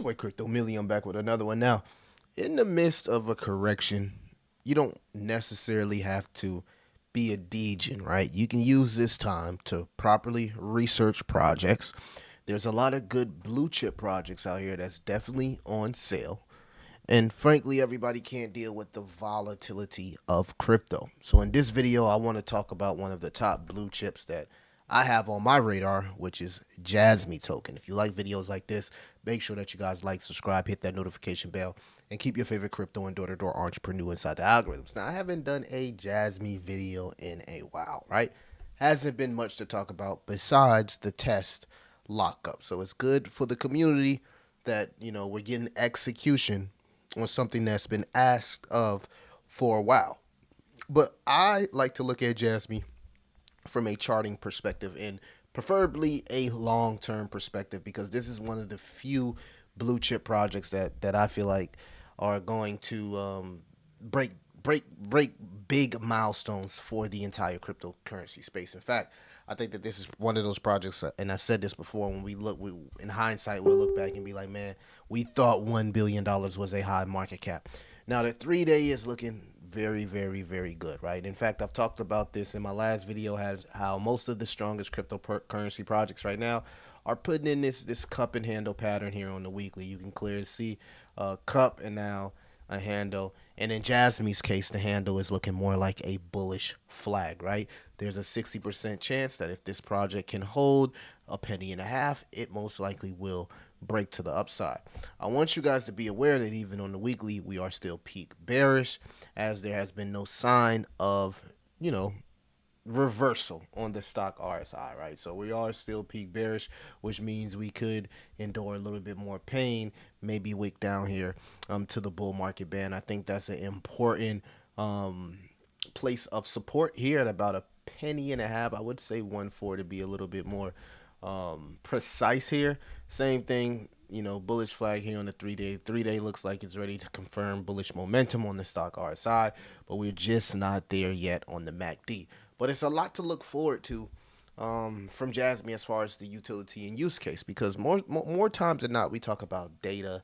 your boy Crypto Millie. I'm back with another one. Now, in the midst of a correction, you don't necessarily have to be a degen, right? You can use this time to properly research projects. There's a lot of good blue chip projects out here that's definitely on sale. And frankly, everybody can't deal with the volatility of crypto. So in this video, I want to talk about one of the top blue chips that I have on my radar, which is Jasmy token. If you like videos like this, make sure that you guys like, subscribe, hit that notification bell, and keep your favorite crypto and door-to-door entrepreneur inside the algorithms. Now, I haven't done a Jasmy video in a while, right? Hasn't been much to talk about besides the test lockup. So it's good for the community that, we're getting execution on something that's been asked of for a while. But I like to look at Jasmy from a charting perspective and preferably a long-term perspective, because this is one of the few blue chip projects that I feel like are going to break break big milestones for the entire cryptocurrency space. In fact, I think that this is one of those projects, and I said this before. When in hindsight, we'll look back and be like, man, we thought $1 billion was a high market cap. Now the 3 day is looking very, very, very good, right? In fact, I've talked about this in my last video, had how most of the strongest cryptocurrency projects right now are putting in this cup and handle pattern here on the weekly. You can clearly see cup and now a handle. And in Jasmy's case, the handle is looking more like a bullish flag, right? There's a 60% chance that if this project can hold a penny and a half, it most likely will break to the upside. I want you guys to be aware that even on the weekly, we are still peak bearish, as there has been no sign of, reversal on the stock RSI, right? So we are still peak bearish, which means we could endure a little bit more pain, maybe wick down here to the bull market band. I think that's an important place of support here at about a penny and a half. I would say 1.4 to be a little bit more precise here. Same thing, bullish flag here on the 3 day. 3 day looks like it's ready to confirm bullish momentum on the stock RSI, but we're just not there yet on the MACD. But it's a lot to look forward to from Jasmy as far as the utility and use case, because more times than not, we talk about data,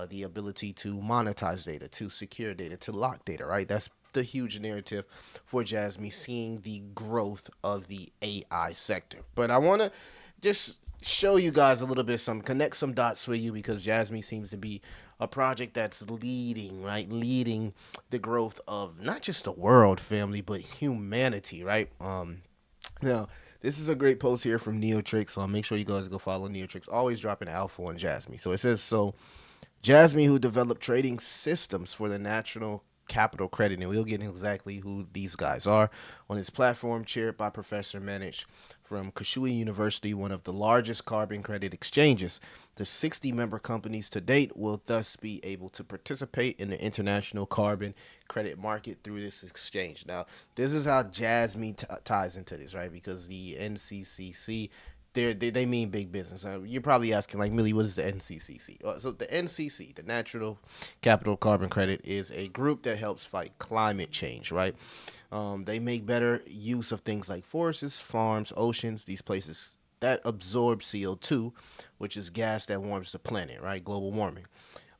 the ability to monetize data, to secure data, to lock data, right? That's the huge narrative for Jasmy, seeing the growth of the AI sector. But I want to just show you guys a little bit, connect some dots for you, because Jasmy seems to be a project that's leading, right? Leading the growth of not just the world, family, but humanity, right? Now, this is a great post here from Neotrix, so I'll make sure you guys go follow Neotrix. Always dropping alpha on Jasmy. So it says, Jasmy, who developed trading systems for the National Capital Credit, and we'll get exactly who these guys are, on his platform, chaired by Professor Manich from Kashui University, one of the largest carbon credit exchanges. The 60 member companies to date will thus be able to participate in the international carbon credit market through this exchange. Now, this is how Jasmy ties into this, right? Because the NCCC, they mean big business. You're probably asking, like, Millie, what is the NCCC? So the NCC, the Natural Capital Carbon Credit, is a group that helps fight climate change, right? They make better use of things like forests, farms, oceans, these places that absorb CO2, which is gas that warms the planet, right? Global warming.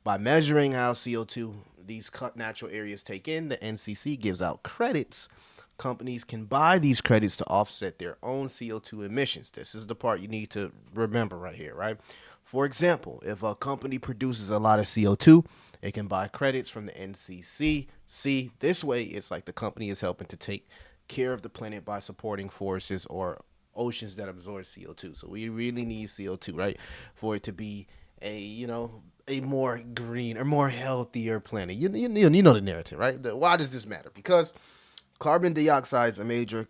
By measuring how CO2 these cut natural areas take in, the NCC gives out credits. Companies can buy these credits to offset their own CO2 emissions. This is the part you need to remember right here, right? For example, if a company produces a lot of CO2, it can buy credits from the NCC. See, this way, it's like the company is helping to take care of the planet by supporting forests or oceans that absorb CO2. So we really need CO2, right, for it to be a more green or more healthier planet. You know the narrative, right? Why does this matter? Because carbon dioxide is a major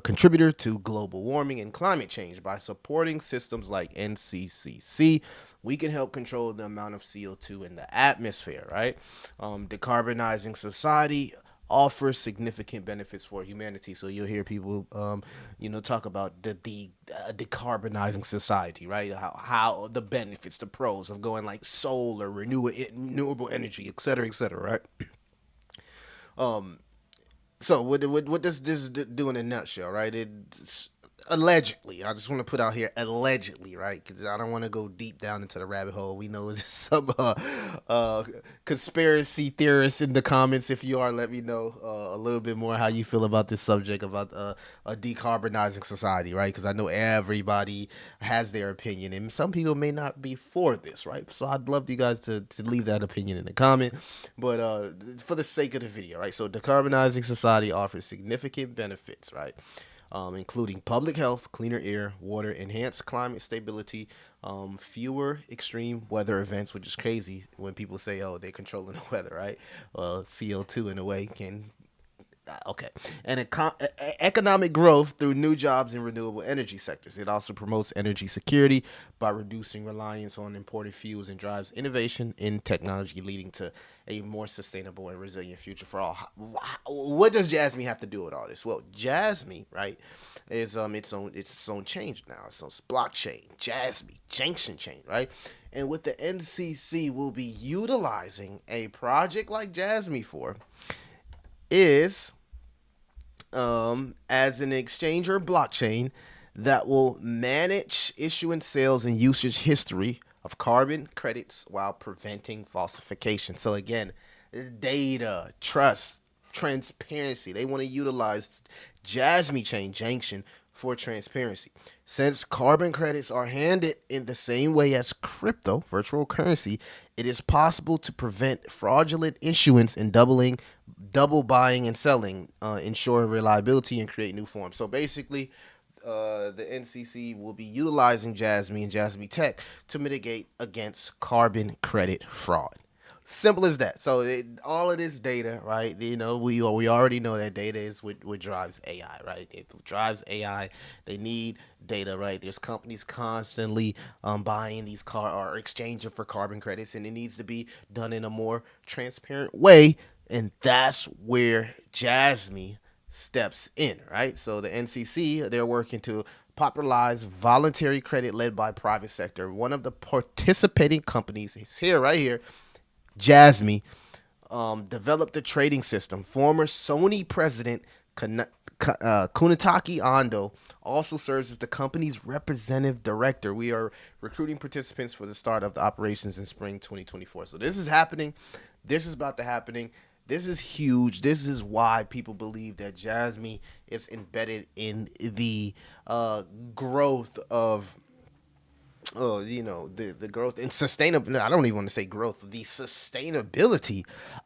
contributor to global warming and climate change. By supporting systems like NCCC, we can help control the amount of CO2 in the atmosphere, right? Decarbonizing society offers significant benefits for humanity. So you'll hear people, talk about the decarbonizing society, right? How the benefits, the pros of going like solar, renewable energy, et cetera, right? So what does this do in a nutshell, right? allegedly, I just want to put out here allegedly, right? Because I don't want to go deep down into the rabbit hole. We know there's some uh, conspiracy theorists in the comments. If you are, let me know a little bit more how you feel about this subject about a decarbonizing society, right? Because I know everybody has their opinion, and some people may not be for this, right? So I'd love you guys to leave that opinion in the comment. But for the sake of the video, right? So decarbonizing society offers significant benefits, right? Including public health, cleaner air, water, enhanced climate stability, fewer extreme weather events, which is crazy when people say, "Oh, they're controlling the weather," right? CO2 in a way can okay, and economic growth through new jobs in renewable energy sectors. It also promotes energy security by reducing reliance on imported fuels and drives innovation in technology, leading to a more sustainable and resilient future for all. What does Jasmy have to do with all this? Well, Jasmy, right, is its own change now. It's blockchain, Jasmy, Junction chain, right? And what the NCC will be utilizing a project like Jasmy for is as an exchange or blockchain that will manage issuance, sales, and usage history of carbon credits while preventing falsification. So again, data, trust, transparency. They want to utilize Jasmy Chain Junction for transparency. Since carbon credits are handed in the same way as crypto, virtual currency, it is possible to prevent fraudulent issuance and double buying and selling, ensure reliability and create new forms. So basically, the NCC will be utilizing Jasmy and Jasmy Tech to mitigate against carbon credit fraud. Simple as that. So all of this data, right? We already know that data is what drives AI, right? It drives AI. They need data, right? There's companies constantly buying these or exchanging for carbon credits, and it needs to be done in a more transparent way. And that's where Jasmy steps in, right? So the NCC, they're working to popularize voluntary credit led by private sector. One of the participating companies is here, right here, Jasmy, developed the trading system. Former Sony president Kunitaki Ando also serves as the company's representative director. We are recruiting participants for the start of the operations in spring 2024. So this is happening. This is about to happening. This is huge. This is why people believe that Jasmy is embedded in the growth of the growth and sustainable. I don't even want to say growth. The sustainability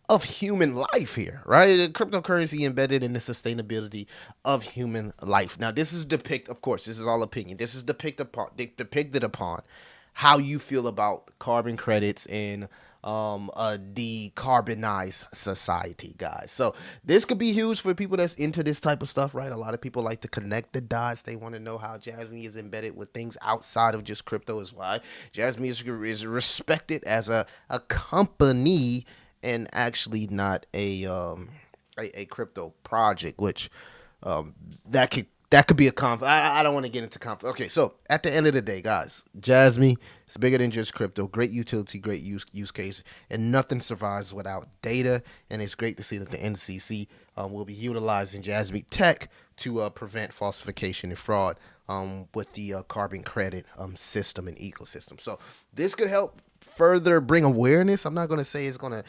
of human life here, right? Cryptocurrency embedded in the sustainability of human life. Now, this is of course, this is all opinion. This is depicted upon how you feel about carbon credits in a decarbonized society, guys. So this could be huge for people that's into this type of stuff, right? A lot of people like to connect the dots. They want to know how Jasmy is embedded with things outside of just crypto. Is why Jasmy is respected as a company and actually not a crypto project, which that could be a conflict. I don't want to get into conflict. Okay, so at the end of the day, guys, Jasmy is bigger than just crypto. Great utility, great use case, and nothing survives without data. And it's great to see that the NCC will be utilizing Jasmy Tech to prevent falsification and fraud with the carbon credit system and ecosystem. So this could help further bring awareness. I'm not going to say it's going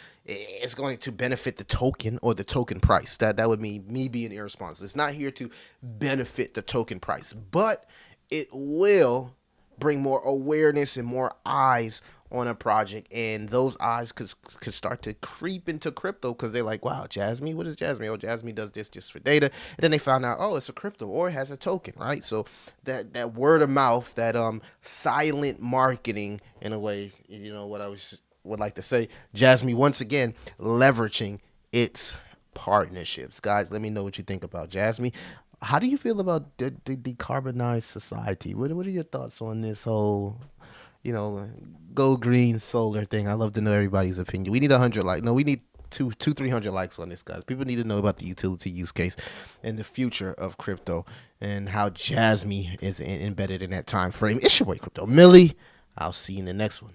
to benefit the token or the token price. That would mean me being irresponsible. It's not here to benefit the token price, but it will bring more awareness and more eyes on a project, and those eyes could start to creep into crypto because they're like, wow, Jasmy, what is Jasmy? Oh, Jasmy does this just for data. And then they found out, oh, it's a crypto or it has a token, right? So that word of mouth, that silent marketing in a way, what I would like to say, Jasmy once again leveraging its partnerships. Guys, let me know what you think about Jasmy. How do you feel about the decarbonized society? What are your thoughts on this whole, go green solar thing? I love to know everybody's opinion. We need 100 likes. No, we need 300 likes on this, guys. People need to know about the utility use case and the future of crypto and how Jasmy is embedded in that time frame. It's your boy Crypto Millie. I'll see you in the next one.